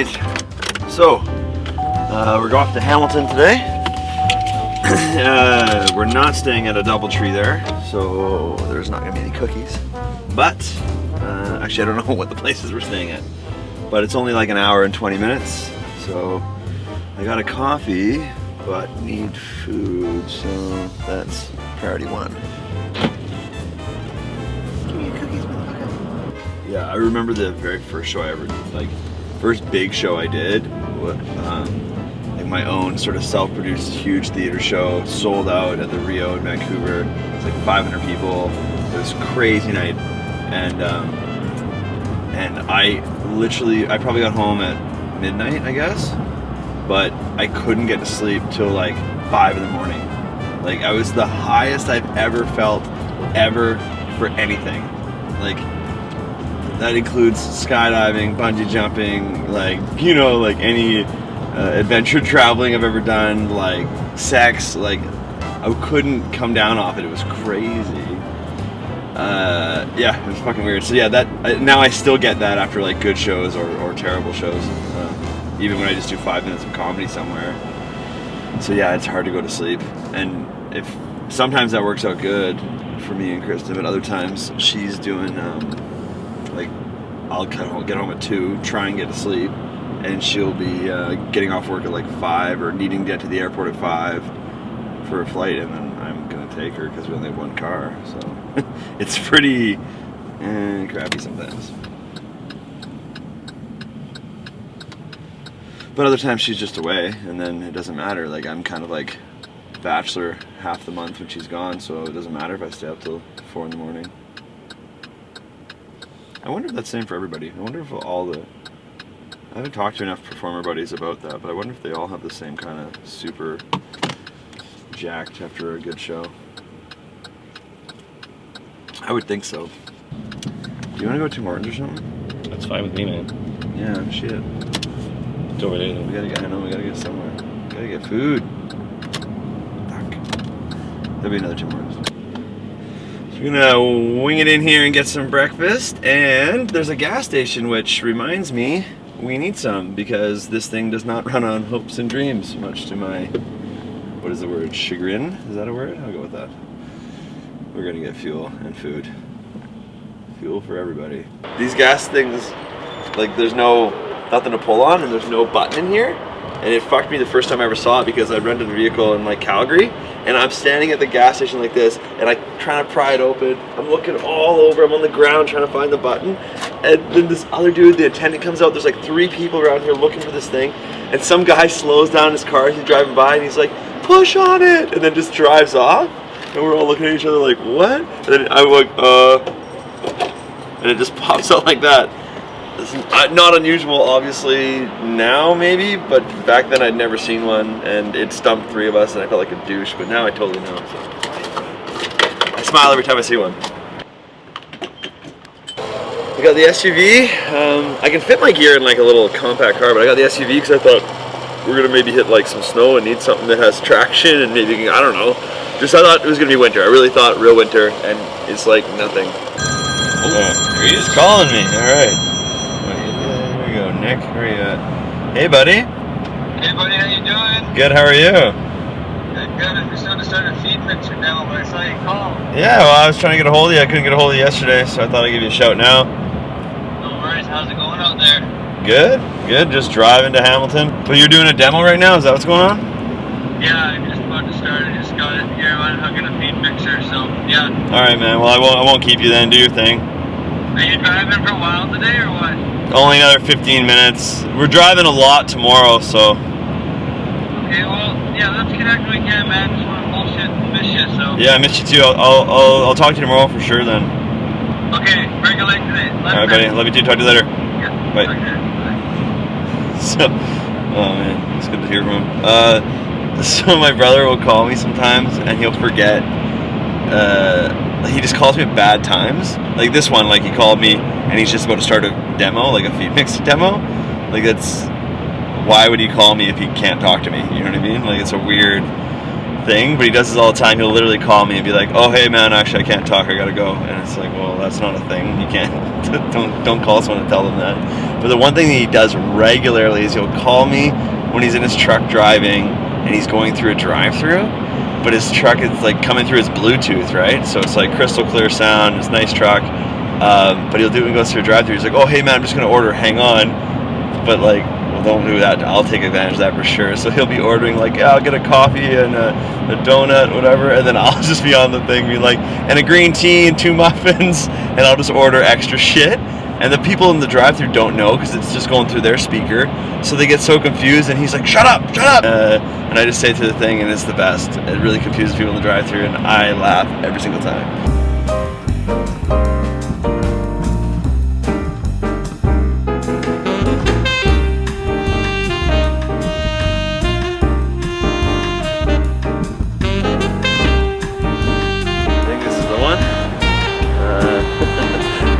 right, so we're going off to Hamilton today. We're not staying at a DoubleTree there, so there's not gonna be any cookies. But actually, I don't know what the places we're staying at, but it's only like an hour and 20 minutes. So I got a coffee, but need food, so that's priority one. Give me your cookies, motherfucker. Yeah, I remember the very first show I ever, like, first big show I did, like my own sort of self-produced huge theater show, sold out at the Rio in Vancouver. It was like 500 people. It was a crazy night, and I probably got home at midnight, I guess, but I couldn't get to sleep till like 5 in the morning. Like, I was the highest I've ever felt ever for anything. Like, that includes skydiving, bungee jumping, like, you know, like any adventure traveling I've ever done, like sex, like I couldn't come down off it. It was crazy. Yeah, it was fucking weird. So yeah, now I still get that after like good shows or terrible shows, even when I just do 5 minutes of comedy somewhere. So yeah, it's hard to go to sleep, and sometimes that works out good for me and Kristen, but other times she's doing like, I'll get home at 2, try and get to sleep, and she'll be getting off work at like 5 or needing to get to the airport at 5 for a flight, and then I'm gonna take her because we only have one car. So it's pretty crappy sometimes. But other times she's just away, and then it doesn't matter. Like, I'm kind of like bachelor half the month when she's gone, so it doesn't matter if I stay up till 4 in the morning. I wonder if that's the same for everybody. I wonder if I haven't talked to enough performer buddies about that, but I wonder if they all have the same kind of super jacked after a good show. I would think so. Do you want to go to Tim Hortons or something? That's fine with me, man. Yeah, shit. It's over there. We gotta get somewhere. We gotta get food. Fuck. There'll be another Tim Hortons. So we're gonna wing it in here and get some breakfast, and there's a gas station, which reminds me we need some, because this thing does not run on hopes and dreams, much to my, what is the word, chagrin? Is that a word? I'll go with that. We're gonna get fuel and food. Fuel for everybody. These gas things, like, there's nothing to pull on, and there's no button in here, and it fucked me the first time I ever saw it, because I rented a vehicle in like Calgary, and I'm standing at the gas station like this, and I'm trying to pry it open. I'm looking all over, I'm on the ground trying to find the button, and then this other dude, the attendant, comes out. There's like 3 people around here looking for this thing, and some guy slows down his car as he's driving by, and he's like, push on it, and then just drives off, and we're all looking at each other like, what? And then I'm like, and it just pops out like that. It's not unusual, obviously, now maybe, but back then I'd never seen one, and it stumped 3 of us, and I felt like a douche, but now I totally know. So I smile every time I see one. I got the SUV. I can fit my gear in like a little compact car, but I got the SUV because I thought we're gonna maybe hit like some snow and need something that has traction, and maybe, I don't know. I thought it was gonna be winter. I really thought real winter, and it's like nothing. Oh, he's calling me. All right. There we go, Nick. Where are you at? Hey, buddy. Hey, buddy. How you doing? Good. How are you? Good. I'm just going to start a feed mixer now, but I saw you call. Yeah. Well, I was trying to get a hold of you. I couldn't get a hold of you yesterday, so I thought I'd give you a shout now. No worries. How's it going out there? Good. Good. Just driving to Hamilton. But you're doing a demo right now? Is that what's going on? Yeah, I'm just about to start. I just got it here. I'm hooking a feed mixer, so yeah. All right, man. Well, I won't keep you then. Do your thing. Are you driving for a while today, or what? Only another 15 minutes. We're driving a lot tomorrow, so. Okay, well, yeah, let's connect when we can, man. Just want to bullshit. Miss you, so. Yeah, I missed you too. I'll talk to you tomorrow for sure then. Okay, break a leg today. All right, buddy. Love you too. Talk to you later. Yeah. Bye. Okay. Bye. So, oh man, it's good to hear from him. So my brother will call me sometimes, and he'll forget. He just calls me at bad times. Like this one, like he called me, and he's just about to start a demo, like a feed mix demo. Like, that's, why would he call me if he can't talk to me? You know what I mean? Like, it's a weird thing, but he does this all the time. He'll literally call me and be like, "Oh, hey man, actually I can't talk, I gotta go." And it's like, well, that's not a thing. You can't. don't call someone and tell them that. But the one thing that he does regularly is he'll call me when he's in his truck driving and he's going through a drive-through, but his truck is like coming through his Bluetooth, right? So it's like crystal clear sound. It's a nice truck, but he'll do it when he goes through a drive-through. He's like, "Oh, hey man, I'm just gonna order. Hang on." But like, well, don't do that. I'll take advantage of that for sure. So he'll be ordering like, yeah, I'll get a coffee and a donut, whatever, and then I'll just be on the thing, be like, and a green tea and 2 muffins, and I'll just order extra shit. And the people in the drive-thru don't know because it's just going through their speaker, so they get so confused. And he's like, "Shut up, shut up!" And I just say to the thing, and it's the best. It really confuses people in the drive-thru, and I laugh every single time.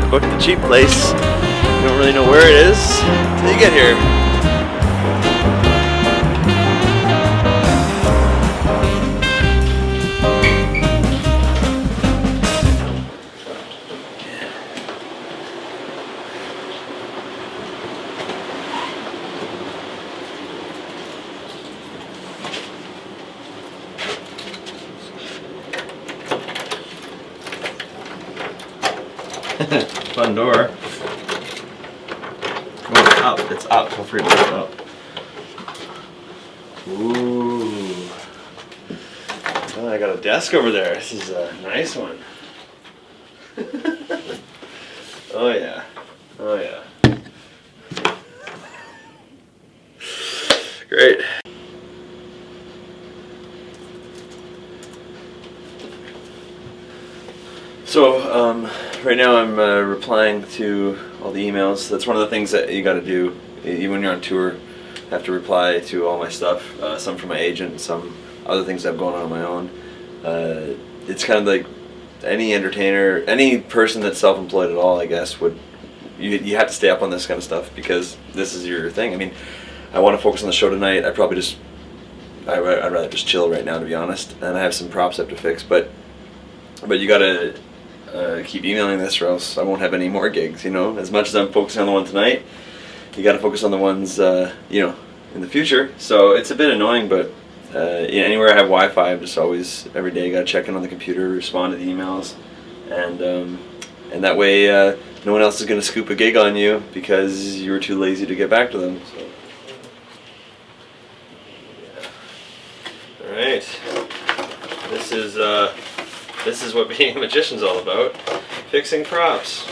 Booked the cheap place. You don't really know where it is until you get here. Fun door. Oh, it's up. It's up. Don't forget to lift it up. Ooh. Oh, I got a desk over there. This is a nice one. Oh yeah. Oh yeah. Great. So, right now I'm replying to all the emails. That's one of the things that you got to do, even when you're on tour. I have to reply to all my stuff, some from my agent, some other things I've going on my own. It's kind of like any entertainer, any person that's self-employed at all, I guess, would you have to stay up on this kind of stuff because this is your thing. I mean, I want to focus on the show tonight. I'd rather just chill right now, to be honest. And I have some props I have to fix, but you gotta keep emailing this or else I won't have any more gigs, you know. As much as I'm focusing on the one tonight, you gotta focus on the ones, you know, in the future. So it's a bit annoying, but yeah, anywhere I have Wi-Fi, I'm just always, every day, gotta check in on the computer, respond to the emails, and that way no one else is gonna scoop a gig on you because you were too lazy to get back to them. So. Yeah. All right, this is what being a magician's all about, fixing props.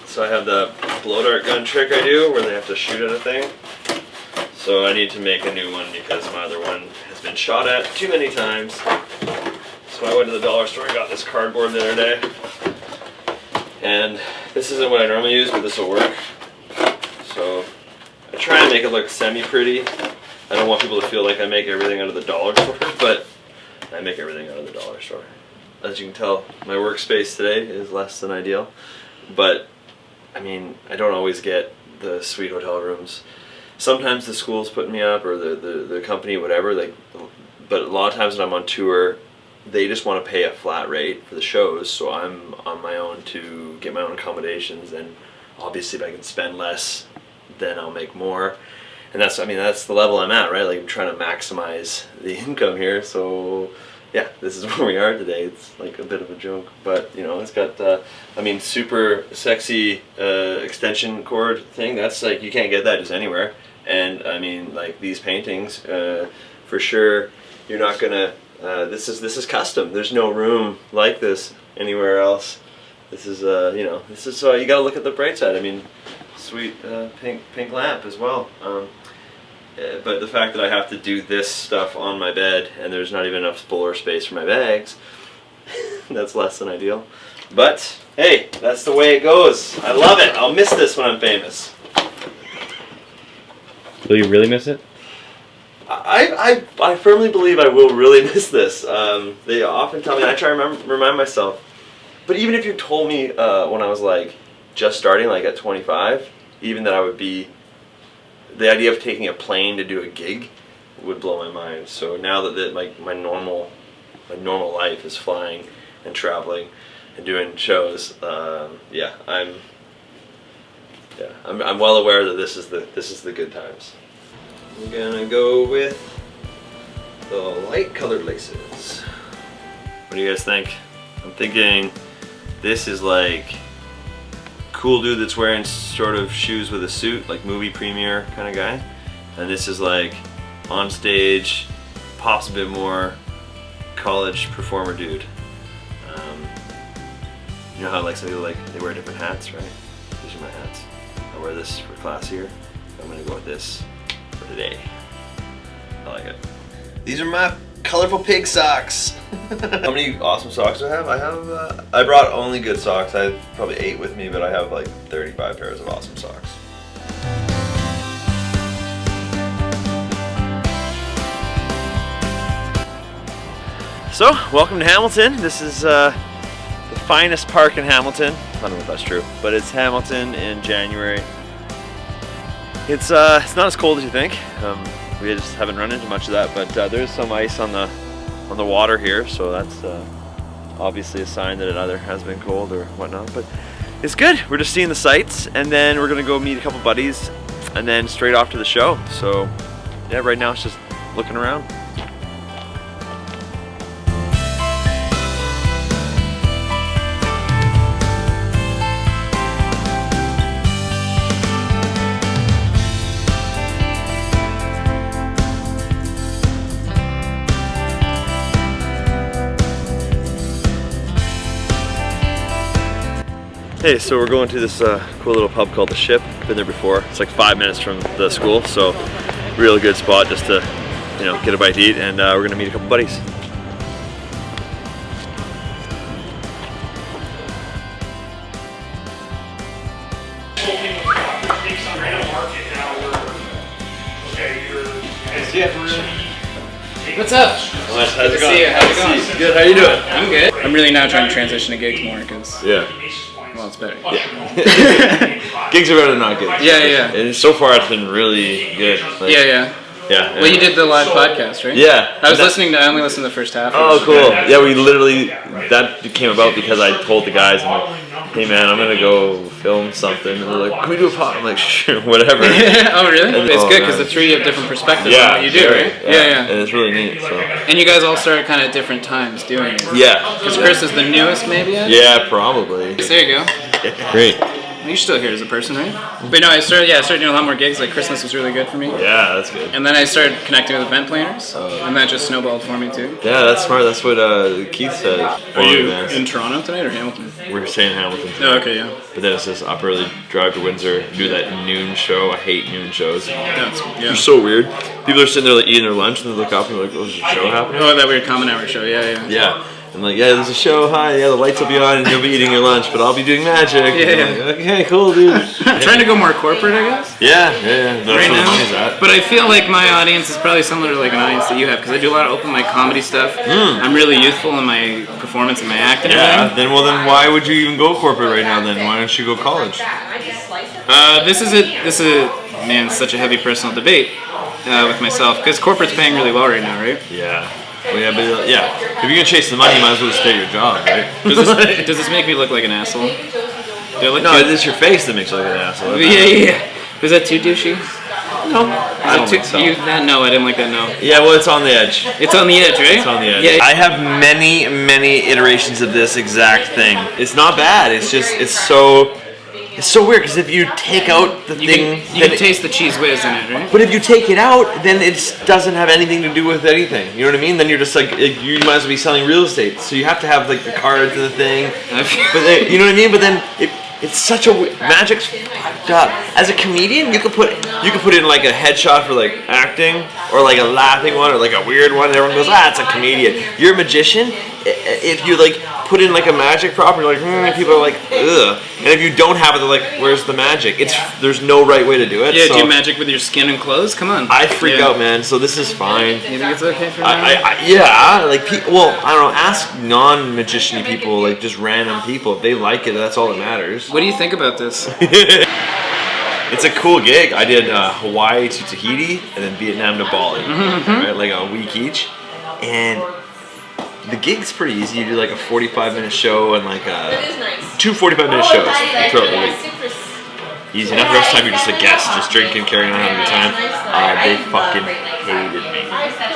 So I have the blow dart gun trick I do where they have to shoot at a thing. So I need to make a new one because my other one has been shot at too many times. So I went to the dollar store and got this cardboard the other day. And this isn't what I normally use, but this will work. So I try and make it look semi-pretty. I don't want people to feel like I make everything out of the dollar store, but I make everything out of the dollar store. As you can tell, my workspace today is less than ideal, but I mean, I don't always get the sweet hotel rooms. Sometimes the school's putting me up, or the company, whatever. Like, but a lot of times when I'm on tour, they just want to pay a flat rate for the shows, so I'm on my own to get my own accommodations. And obviously, if I can spend less, then I'll make more. And that's, I mean, that's the level I'm at, right? Like, I'm trying to maximize the income here. So yeah, this is where we are today. It's like a bit of a joke, but you know, it's got I mean, super sexy extension cord thing. That's like, you can't get that just anywhere. And I mean, like, these paintings, for sure, you're not gonna. This is custom. There's no room like this anywhere else. This is you know, this is you gotta look at the bright side. I mean, sweet pink lamp as well. But the fact that I have to do this stuff on my bed and there's not even enough floor space for my bags, that's less than ideal. But hey, that's the way it goes. I love it. I'll miss this when I'm famous. Will you really miss it? I firmly believe I will really miss this. They often tell me, and I try to remind myself, but even if you told me when I was like just starting, like at 25, even that I would be, the idea of taking a plane to do a gig would blow my mind. So now that my normal life is flying and traveling and doing shows, I'm well aware that this is the good times. I'm gonna go with the light colored laces. What do you guys think? I'm thinking this is like cool dude that's wearing sort of shoes with a suit, like movie premiere kind of guy, and this is like on stage, pops a bit more, college performer dude. You know how like some people they wear different hats, right? These are my hats. I wear this for classier. I'm gonna go with this for today. I like it. These are my colorful pig socks. How many awesome socks do I have? I brought only good socks. I have probably 8 with me, but I have like 35 pairs of awesome socks. So, welcome to Hamilton. This is the finest park in Hamilton. I don't know if that's true, but it's Hamilton in January. It's not as cold as you think. We just haven't run into much of that, but there's some ice on the water here, so that's obviously a sign that it either has been cold or whatnot. But it's good. We're just seeing the sights, and then we're gonna go meet a couple buddies, and then straight off to the show. So yeah, right now it's just looking around. Hey, so we're going to this cool little pub called The Ship. Been there before. It's like 5 minutes from the school, so really good spot just to, get a bite to eat, and we're gonna meet a couple buddies. What's up? How's it going? See you. How's it going? Good. How you doing? I'm good. I'm really now trying to transition to gigs more because, Yeah. well, it's better. Yeah. Gigs are better than not gigs. Yeah. And so far it's been really good. Like, Yeah. Yeah. Well, you did the live podcast, right? Yeah. I was listening to. I only listened to the first half. Oh, cool. Yeah, we literally, that came about because I told the guys, I'm like, hey man, I'm gonna go film something. And they're like, can we do a pod? I'm like, sure, whatever. Oh, really? And- It's oh, good because man. the three have different perspectives Yeah, on what you do, very, right? yeah. And it's really neat, so. And you guys all started kind of at different times doing it. Yeah. Because Chris is the newest, maybe? Yeah, probably. There you go. Great. Well, you're still here as a person, right? But no, I started doing a lot more gigs. Like Christmas was really good for me. Yeah, that's good. And then I started connecting with event planners, and that just snowballed for me too. Yeah, that's smart. That's what Keith said. Are you in Toronto tonight or Hamilton? We're staying in Hamilton tonight. Oh, okay, yeah. But then it says up early, drive to Windsor, do that noon show. I hate noon shows. Yeah. They're so weird. People are sitting there like eating their lunch and they look up and they're like, oh, there's a show happening? Oh, that weird common hour show, yeah. Yeah. I'm like, yeah, there's a show. Hi, yeah, the lights will be on and you'll be eating your lunch, but I'll be doing magic. Yeah. Like, okay, cool, dude. Trying to go more corporate, I guess. Yeah. That's Right where the now, money's at. but I feel like my audience is probably similar to like an audience that you have because I do a lot of open mic comedy stuff. I'm really youthful in my performance and my act and Yeah. everything. Then why would you even go corporate right now? Then why don't you go college? This is man, such a heavy personal debate with myself because corporate's paying really well right now, right? Yeah. Well, yeah, but yeah. If you're gonna chase the money, you might as well just stay at your job, right? Does this make me look like an asshole? Do I look No, good? it's your face that makes you look like an asshole. Yeah. Was that too douchey? No, I don't think so. No, I didn't like that. No. Yeah, well, it's on the edge. It's on the edge, right? It's on the edge. Yeah. I have many iterations of this exact thing. It's not bad. It's just it's so weird because if you take out the You thing, can taste the cheese whiz in it, right? but if you take it out, then it doesn't have anything to do with anything. You know what I mean? Then you're just like you might as well be selling real estate. So you have to have like the cards and the thing. But then, you know what I mean? But then it's such a magic's fucked up. As a comedian, you could put in like a headshot for like acting or like a laughing one or like a weird one. And everyone goes, it's a comedian. You're a magician. If you like put in like a magic prop, you're like, people are like, ugh. And if you don't have it, they're like, where's the magic? There's no right way to do it. Yeah, so do you magic with your skin and clothes? Come on. I freak out, man. So this is fine. You think it's okay for now? Yeah, like well, I don't know. Ask non-magician people, like just random people. If they like it, that's all that matters. What do you think about this? it's a cool gig. I did Hawaii to Tahiti and then Vietnam to Bali, right? Like a week each. And the gig's pretty easy. You do like a 45-minute show and like two 45-minute shows throughout the week. Easy enough. The rest of the time you're just a guest, just drinking, carrying on, having a good time. They fucking hated me.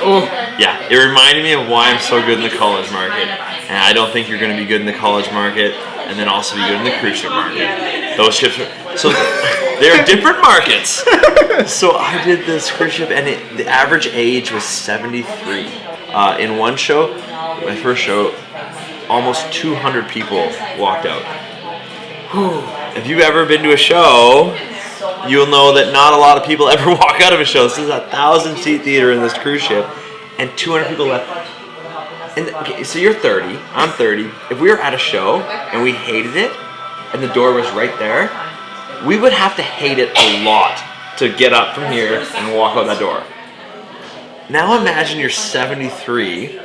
Oh. Yeah, it reminded me of why I'm so good in the college market. And I don't think you're going to be good in the college market and then also be good in the cruise ship market. Those ships are... So they're different markets. So I did this cruise ship and the average age was 73. In one show, my first show, almost 200 people walked out. If you've ever been to a show, you'll know that not a lot of people ever walk out of a show. This is a 1,000-seat theater in this cruise ship, and 200 people left. And okay, so you're 30, I'm 30. If we were at a show and we hated it, and the door was right there, we would have to hate it a lot to get up from here and walk out that door. Now imagine you're 73,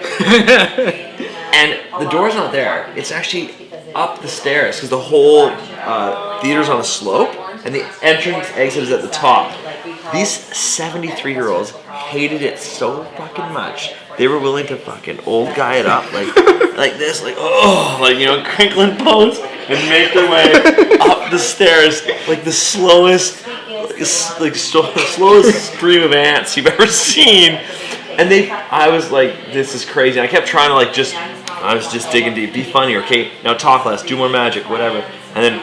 and the door's not there. It's actually up the stairs because the whole theater's on a slope, and the entrance exit is at the top. These 73-year-olds hated it so fucking much. They were willing to fucking old guy it up like this, like crinkling pose, and make their way up the stairs like the slowest stream of ants you've ever seen. And I was like, this is crazy. And I kept trying to I was just digging deep, be funnier, okay? Now talk less, do more magic, whatever. And then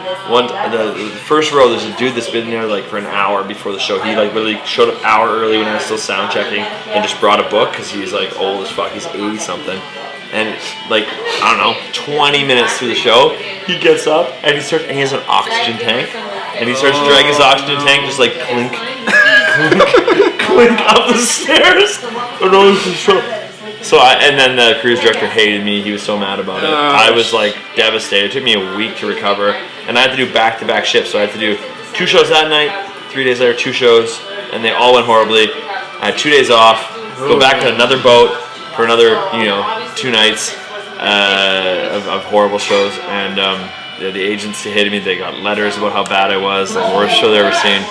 the first row, there's a dude that's been there like for an hour before the show. He like literally showed up an hour early when I was still sound checking and just brought a book because he's like old as fuck. He's 80 something. And like, I don't know, 20 minutes through the show, he gets up and he has an oxygen tank. And he starts dragging his oxygen tank just like clink, clink up the stairs. And then the cruise director hated me. He was so mad about it. I was like devastated. It took me a week to recover, and I had to do back-to-back shifts. So I had to do 2 shows that night, 3 days later 2 shows, and they all went horribly. I had 2 days off, go back to another boat for another 2 nights of horrible shows, and the agents hated me. They got letters about how bad I was, the worst show they ever seen,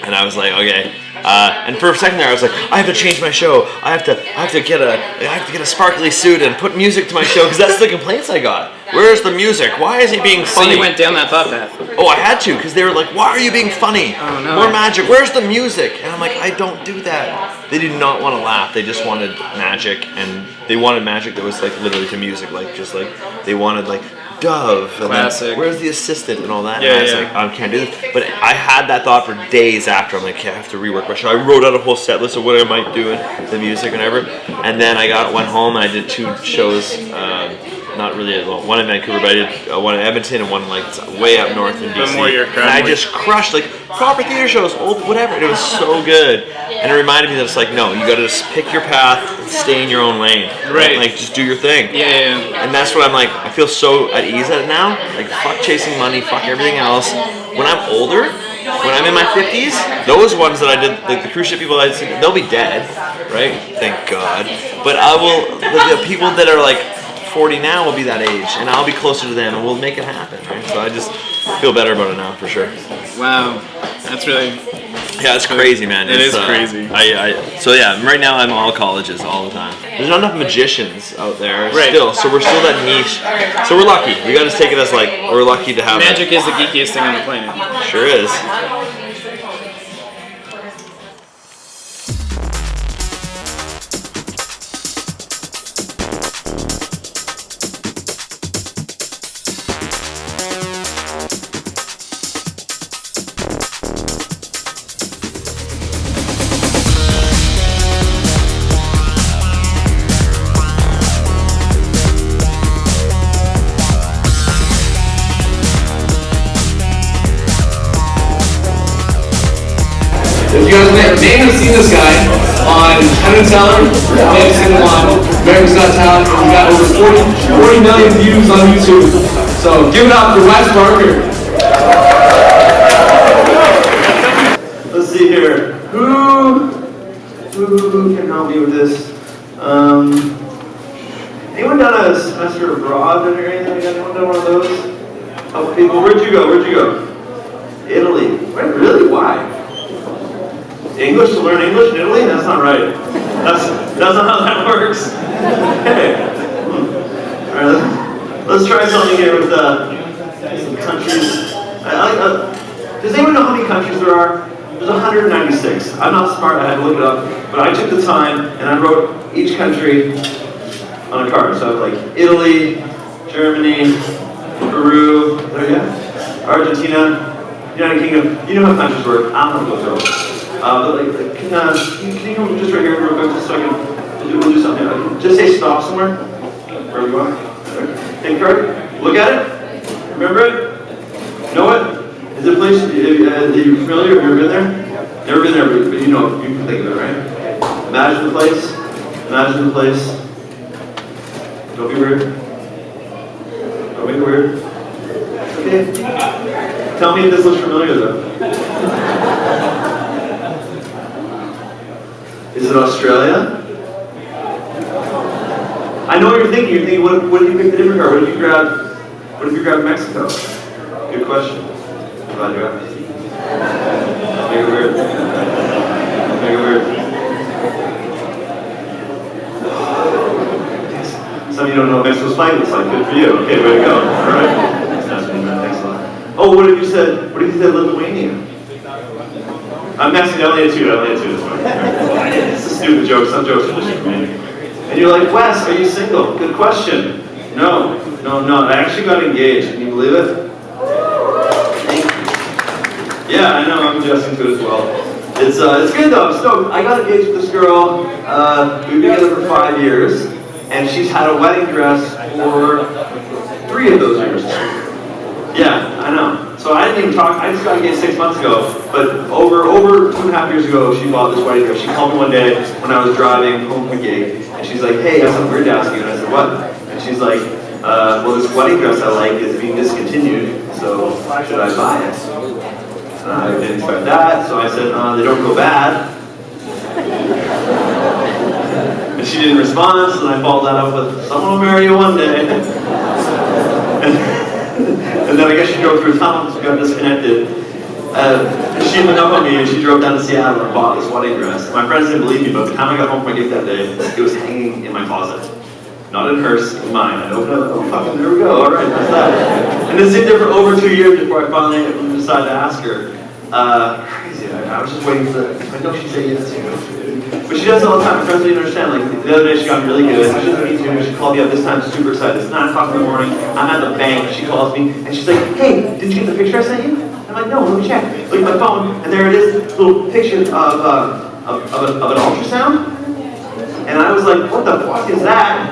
and I was like, okay. And for a second there, I was like, I have to change my show. I have to get a sparkly suit and put music to my show because that's the complaints I got. Where's the music? Why is he being funny? So you went down that thought path. Oh, I had to because they were like, why are you being funny? Oh no. More magic. Where's the music? And I'm like, I don't do that. They did not want to laugh. They just wanted magic, and they wanted magic that was like literally to music, like just like they wanted like Dove. And classic. Where's the assistant and all that? Yeah, and I was like, I can't do this. But I had that thought for days after. I'm like, okay, I have to rework my show. I wrote out a whole set list of what I might do in the music and whatever. And then I went home and I did 2 shows. Not really, one in Vancouver, but I did one in Edmonton and one like way up north in BC. And I just crushed like proper theater shows, old whatever. And it was so good. And it reminded me that it's like, no, you got to just pick your path and stay in your own lane. Right. Like just do your thing. Yeah. And that's what I'm like. I feel so at ease at it now. Like fuck chasing money, fuck everything else. When I'm older, when I'm in my 50s, those ones that I did, like the cruise ship people I'd seen, they'll be dead, right? Thank God. But I will. The people that are like 40 now will be that age, and I'll be closer to them, and we'll make it happen, right? So I just feel better about it now, for sure. Wow, that's really... Yeah, it's crazy, man. It is crazy. So yeah, right now I'm all colleges all the time. There's not enough magicians out there right. still, so we're still that niche. So we're lucky. We gotta take it as like, we're lucky to have magic is the geekiest thing on the planet. Sure is. If you guys may have seen this guy on Penn and Teller, may have seen him on America's Got Talent, and we got over 40 million views on YouTube. So give it up for Wes Barker. Let's see here. Who can help me with this? Anyone done a semester abroad or anything like that? Anyone done one of those? Oh, people, where'd you go? Italy. Wait, really? Why? English to learn English in Italy? That's not right. That's not how that works. Hey. All right, let's try something here with some countries. Does anyone know how many countries there are? There's 196. I'm not smart, I had to look it up, but I took the time and I wrote each country on a card. So I was like Italy, Germany, Peru, there you go. Argentina, United Kingdom. You know how countries work. I don't want to go through it. But can you come just right here real quick just so I can, we'll do something. Just say stop somewhere, wherever you are. Take card, look at it, remember it, know it. Is it a place, are you familiar, have you ever been there? Never been there, but you know, you can think of it, right? Imagine the place, imagine the place. Don't be weird. Don't make it weird. Okay. Tell me if this looks familiar though. Is it Australia? I know what you're thinking. You're thinking, what if you pick the different card? What if you grab Mexico? Good question. I'm glad you asked. Make it weird. Make it weird. Some of you don't know what Mexico's flag looks like. Good for you. Okay, way to go. All right. Excellent. Oh, what if you said Lithuania? I'm Mexican. I only had two. This one. It's a stupid joke. Some jokes are just for me. And you're like, Wes, are you single? Good question. No. I actually got engaged. Can you believe it? Thank you. Yeah, I know. I'm adjusting to it as well. It's good though. I'm stoked. I got engaged with this girl. We've been together for 5 years, and she's had a wedding dress for 3 of those years. Yeah, I know. So I didn't even talk. I just got engaged 6 months ago, but over 2.5 years ago, she bought this wedding dress. She called me one day when I was driving home from a gig, and she's like, "Hey, I have something weird to ask you." And I said, "What?" And she's like, "Well, this wedding dress I like is being discontinued, so should I buy it?" And I didn't expect that, so I said, "They don't go bad." And she didn't respond, so then I followed that up with, "Someone will marry you one day." And then I guess she drove through town, so we got disconnected. She hung up on me and she drove down to Seattle and bought this wedding dress. My friends didn't believe me, but by the time I got home from my gig that day, it was hanging in my closet. Not in hers, in mine. I opened it up, oh fucking, there we go, alright, that's that. And it stayed there for over 2 years before I finally decided to ask her. Crazy, I was just waiting for, I know she'd say yes. But she does it all the time. My friends didn't understand. Like the other day, she got really good. She doesn't need to. She called me up this time, super excited. It's 9 o'clock in the morning. I'm at the bank. She calls me and she's like, "Hey, did you get the picture I sent you?" I'm like, "No, let me check." Look at my phone, and there it is, little picture of an ultrasound. And I was like, "What the fuck is that?"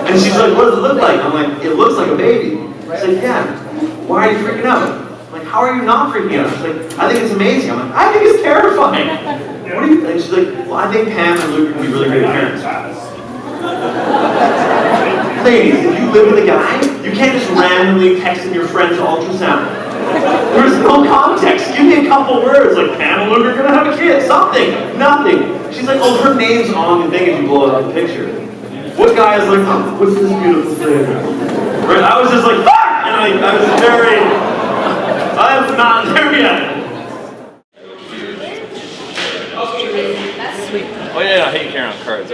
And she's like, "What does it look like?" I'm like, "It looks like a baby." She's like, "Yeah. Why are you freaking out?" I'm like, "How are you not freaking out?" She's like, "I think it's amazing." I'm like, "I think it's terrifying." What do you think? She's like, "Well, I think Pam and Luke would be really great parents." Ladies, if you live with a guy, you can't just randomly text him your friend's ultrasound. There's no context. Give me a couple words, like Pam and Luke are gonna have a kid, something, nothing. She's like, "Oh, her name's on the thing if you blow it up the picture." What guy is like, "Oh, what's this beautiful thing?" Right? I was just like, fuck! And I was not there yet. Oh yeah, I hate carrying on cards.